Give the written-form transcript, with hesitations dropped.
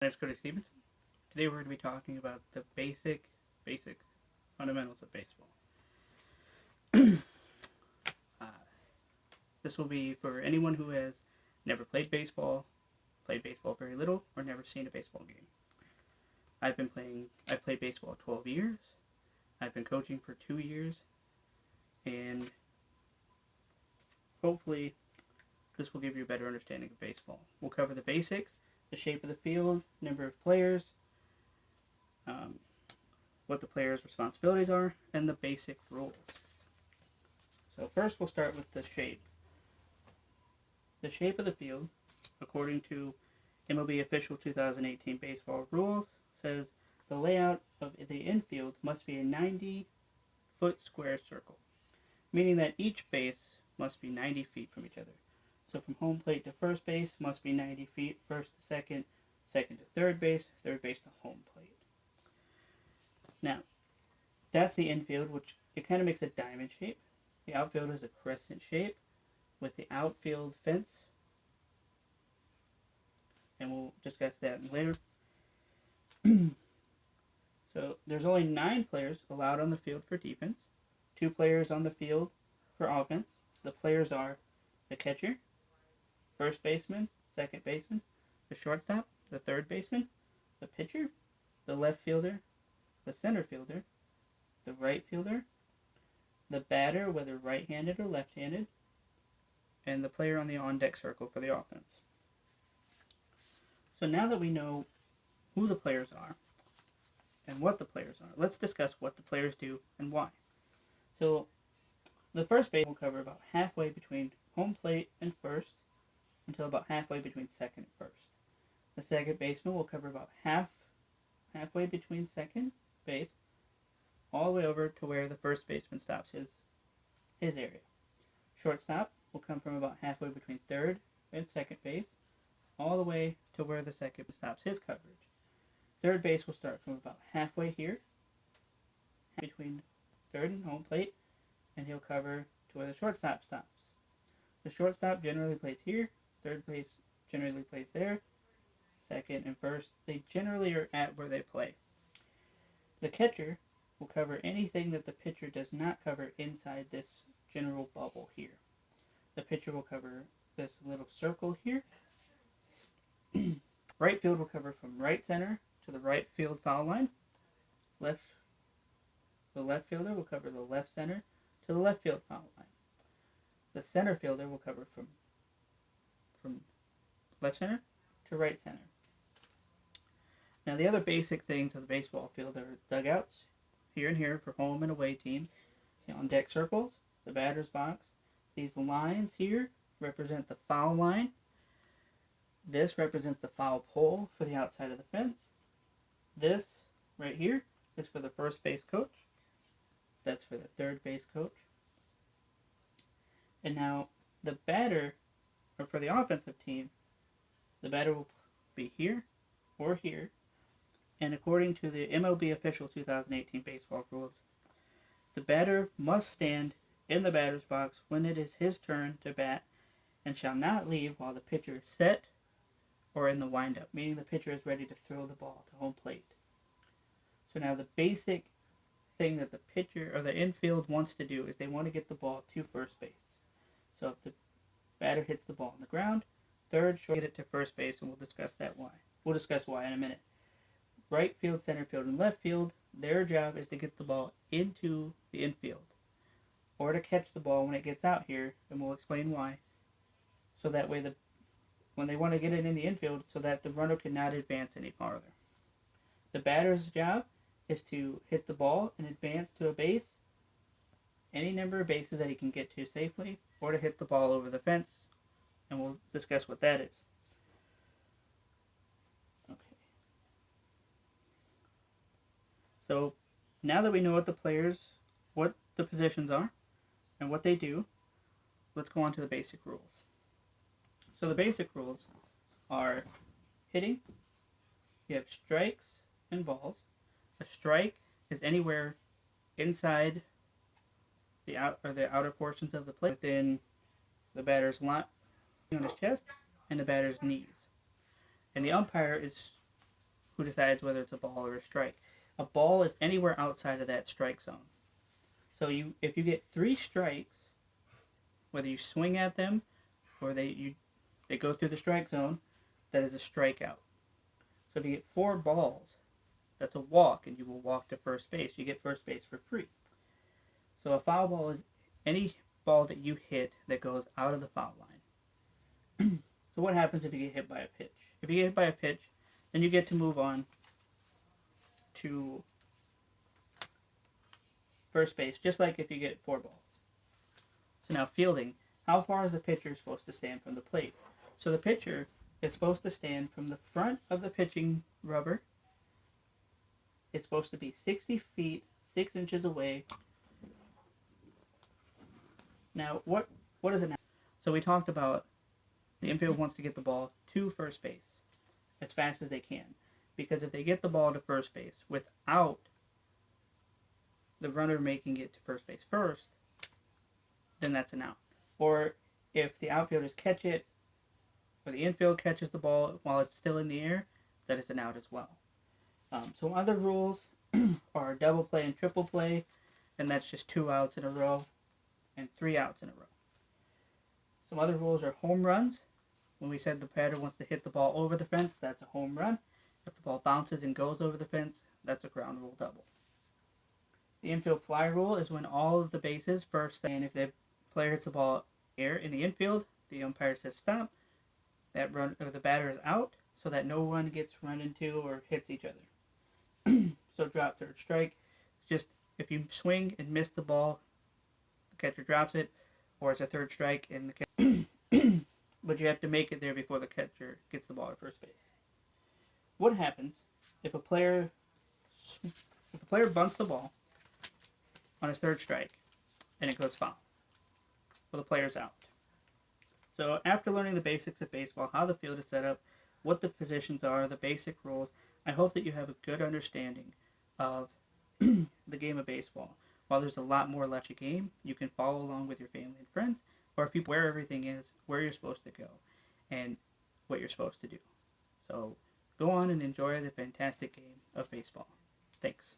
My name's Coty Stephenson. Today we're going to be talking about the basic fundamentals of baseball. uh, this will be for anyone who has never played baseball very little, or never seen a baseball game. I've played baseball 12 years. I've been coaching for 2 years, and hopefully this will give you a better understanding of baseball. We'll cover the basics, the shape of the field, number of players, what the players' responsibilities are, and the basic rules. So first we'll start with the shape. The shape of the field, according to MLB official 2018 baseball rules, says the layout of the infield must be a 90-foot square circle, meaning that each base must be 90 feet from each other. So from home plate to first base must be 90 feet, first to second, second to third base to home plate. Now, that's the infield, which it kind of makes a diamond shape. The outfield is a crescent shape with the outfield fence, and we'll discuss that later. So there's only 9 players allowed on the field for defense, 2 players on the field for offense. The players are the catcher, first baseman, second baseman, the shortstop, the third baseman, the pitcher, the left fielder, the center fielder, the right fielder, the batter, whether right-handed or left-handed, and the player on the on-deck circle for the offense. So now that we know who the players are and what the players are, let's discuss what the players do and why. So the first base will cover about halfway between home plate and first until about halfway between second and first. The second baseman will cover about halfway between second base all the way over to where the first baseman stops his area. Shortstop will come from about halfway between third and second base all the way to where the second stops his coverage. Third base will start from about halfway here between third and home plate, and he'll cover to where the shortstop stops. The shortstop generally plays here, third base generally plays there, second and first, they generally are at where they play. The catcher will cover anything that the pitcher does not cover inside this general bubble here. The pitcher will cover this little circle here. Right field will cover from right center to the right field foul line. The left fielder will cover the left center to the left field foul line. The center fielder will cover from left center to right center. Now the other basic things of the baseball field are dugouts, here and here for home and away teams, the on-deck circles, the batter's box. These lines here represent the foul line. This represents the foul pole for the outside of the fence. This right here is for the first base coach. That's for the third base coach. And now the batter, or for the offensive team, the batter will be here or here. And according to the MLB official 2018 baseball rules, the batter must stand in the batter's box when it is his turn to bat and shall not leave while the pitcher is set or in the windup, meaning the pitcher is ready to throw the ball to home plate. So now the basic thing that the pitcher or the infield wants to do is they want to get the ball to first base. So if the batter hits the ball on the ground, third, short, get it to first base, and we'll discuss why. We'll discuss why in a minute. Right field, center field, and left field, their job is to get the ball into the infield, or to catch the ball when it gets out here, and we'll explain why. So that way, when they want to get it in the infield, so that the runner cannot advance any farther. The batter's job is to hit the ball and advance to a base, any number of bases that he can get to safely, or to hit the ball over the fence, and we'll discuss what that is. Okay. So now that we know what the positions are, and what they do, let's go on to the basic rules. So the basic rules are hitting. You have strikes and balls. A strike is anywhere inside the outer portions of the plate within the batter's line on his chest and the batter's knees. And the umpire is who decides whether it's a ball or a strike. A ball is anywhere outside of that strike zone. So if you get 3 strikes, whether you swing at them or they go through the strike zone, that is a strikeout. So if you get 4 balls, that's a walk, and you will walk to first base. You get first base for free. So a foul ball is any ball that you hit that goes out of the foul line. So what happens if you get hit by a pitch? If you get hit by a pitch, then you get to move on to first base, just like if you get 4 balls. So now fielding, how far is the pitcher supposed to stand from the plate? So the pitcher is supposed to stand from the front of the pitching rubber. It's supposed to be 60 feet, 6 inches away. Now, what is it now? So we talked about the infield wants to get the ball to first base as fast as they can. Because if they get the ball to first base without the runner making it to first base first, then that's an out. Or if the outfielders catch it, or the infield catches the ball while it's still in the air, that is an out as well. So other rules are double play and triple play, and that's just 2 outs in a row and 3 outs in a row. Some other rules are home runs. When we said the batter wants to hit the ball over the fence, that's a home run. If the ball bounces and goes over the fence, that's a ground rule double. The infield fly rule is when all of the bases first, and if the player hits the ball air in the infield, the umpire says stop. That run or the batter is out, so that no one gets run into or hits each other. So drop, third strike. Just if you swing and miss the ball, the catcher drops it, or it's a third strike and the catcher. But you have to make it there before the catcher gets the ball to first base. What happens if a player bunts the ball on his third strike and it goes foul? Well, the player's out. So after learning the basics of baseball, how the field is set up, what the positions are, the basic rules, I hope that you have a good understanding of the game of baseball. While there's a lot more left to the game, you can follow along with your family and friends, or if you where everything is, where you're supposed to go, and what you're supposed to do. So go on and enjoy the fantastic game of baseball. Thanks.